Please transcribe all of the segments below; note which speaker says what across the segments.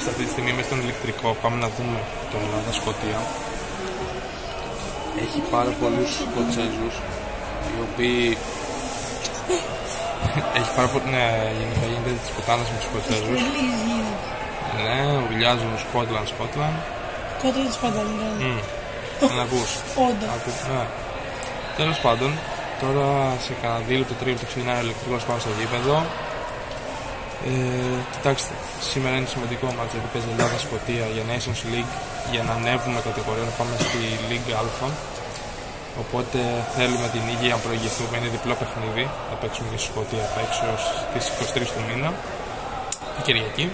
Speaker 1: Είμαστε αυτή τη στιγμή μέσα στον ηλεκτρικό. Πάμε να δούμε το Ελλάδα-Σκωτία. Έχει πάρα πολλούς Σκοτσέζους, οι οποίοι... Έχει πάρα πολύ... Ναι, γενικά γίνεται της ποτάνας με τους Σκοτσέζους. Ναι, ουρλιάζουν Σκότλαντ.
Speaker 2: Σκότλαντ, ναι.
Speaker 1: Να ακούς.
Speaker 2: Όντα.
Speaker 1: Ναι. Τέλος πάντων, τώρα σε κανένα 2 λεπτό, 3 λεπτό ξεκινάει ο ηλεκτρικός πάνω στο γήπεδο. Κοιτάξτε, σήμερα είναι σημαντικό μάτς γιατί παίζει Ελλάδα-Σκωτία για Nations League, για να ανέβουμε κατηγορία, να πάμε στη Ligue Α. Οπότε θέλουμε την νίκη για να προηγηθούμε, είναι διπλό παιχνίδι. Θα παίξουμε και στη Σκωτία, θα παίξω στις 23 του μήνα, την Κυριακή.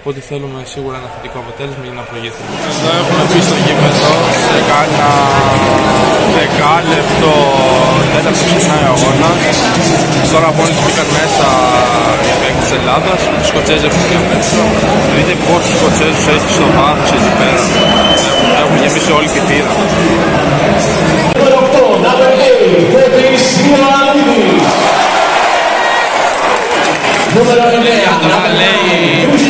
Speaker 1: Οπότε θέλουμε σίγουρα ένα θετικό αποτέλεσμα για να προηγηθούμε. Εδώ έχουμε μπει στο γήπεδο σε κάνα δεκάλεπτο, δεν θα ξεκινάει ο αγώνας. Τώρα μόλις μπήκαν μέσα οι παίκτες της Ελλάδας, οι Σκοτσέζοι έχουν και μέσα. Δείτε πόσους Σκοτσέζους έχει στο βάθος εκεί πέρα. Έχουν γεμίσει όλη τη θύρα. Τώρα λέει τους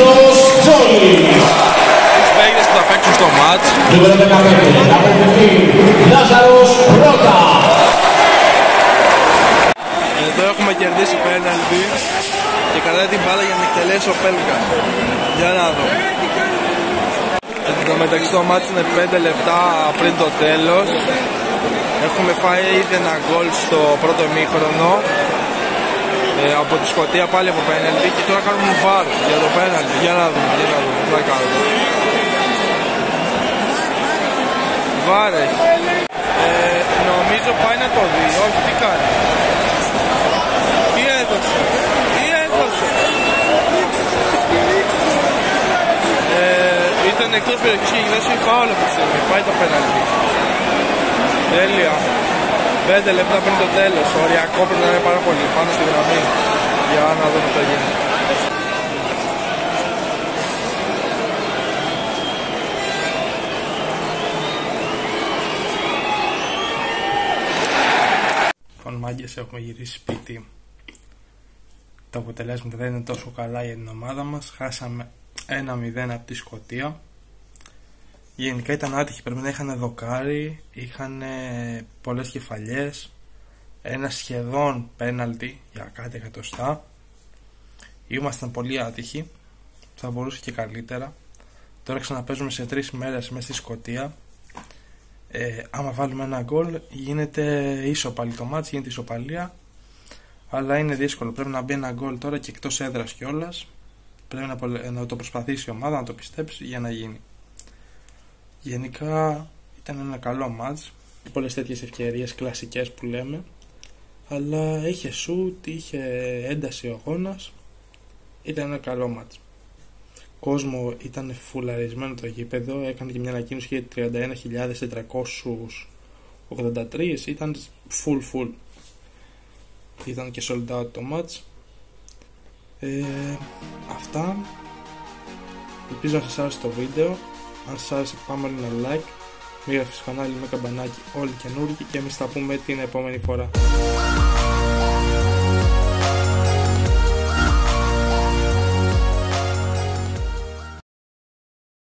Speaker 1: παίκτες που θα παίξουν στο μάτς. Εδώ έχουμε κερδίσει πέναλτι και κρατάει την μπάλα για να εκτελέσει ο Πέλκα. Για να δω. Εν τω μεταξύ το μάτς είναι 5 λεπτά πριν το τέλος. Έχουμε φάει ήδη ένα γκολ στο πρώτο ημίχρονο από τη Σκωτία, πάλι από πέναλτι, και τώρα κάνουμε βάρ για το πέναλτι. Για να δούμε, τι θα κάνουμε. Βάρ έχει. Νομίζω πάει να το δει. Όχι, τι κάνει. Τι έδωσε. Ήταν εκτός περιοχής και γυρίσει φάουλ αυτή τη στιγμή. Πάει το πέναλτι. Τέλεια. 5 λεπτά πριν το τέλος. Οριακό πρέπει να είναι πάρα πολύ πάνω στη γραμμή. Για να δούμε τι θα γίνει. Λοιπόν, μάγκες, έχουμε γυρίσει σπίτι. Τα αποτελέσματα δεν είναι τόσο καλά για την ομάδα μας. Χάσαμε 1-0 από τη Σκωτία. Γενικά ήταν άτυχοι, πρέπει να είχαν δοκάρι, είχαν πολλές κεφαλιές, ένα σχεδόν πέναλτι για κάτι εκατοστά. Ήμασταν πολύ άτυχοι, θα μπορούσε και καλύτερα. Τώρα ξαναπέζουμε σε 3 μέρες μέσα στη Σκωτία. Άμα βάλουμε ένα γκολ γίνεται ίσο πάλι το μάτς, γίνεται ισοπαλία. Αλλά είναι δύσκολο, πρέπει να μπει ένα γκολ τώρα και εκτός έδρας κιόλας. Πρέπει να το προσπαθήσει η ομάδα, να το πιστέψει για να γίνει. Γενικά ήταν ένα καλό μάτς, πολλές τέτοιες ευκαιρίες κλασικές που λέμε, αλλά είχε σουτ, είχε ένταση ο αγώνας, ήταν ένα καλό μάτς. Κόσμο ήταν φουλαρισμένο το γήπεδο, έκανε και μια ανακοίνωση για 31.483, ήταν full. Ήταν και sold out το μάτς. Αυτά. Ελπίζω να σας άρεσε το βίντεο. Αν σας άρεσε, πάμε ένα like, μοίρασε στο κανάλι με καμπανάκι όλοι καινούργοι και εμείς θα πούμε την επόμενη φορά.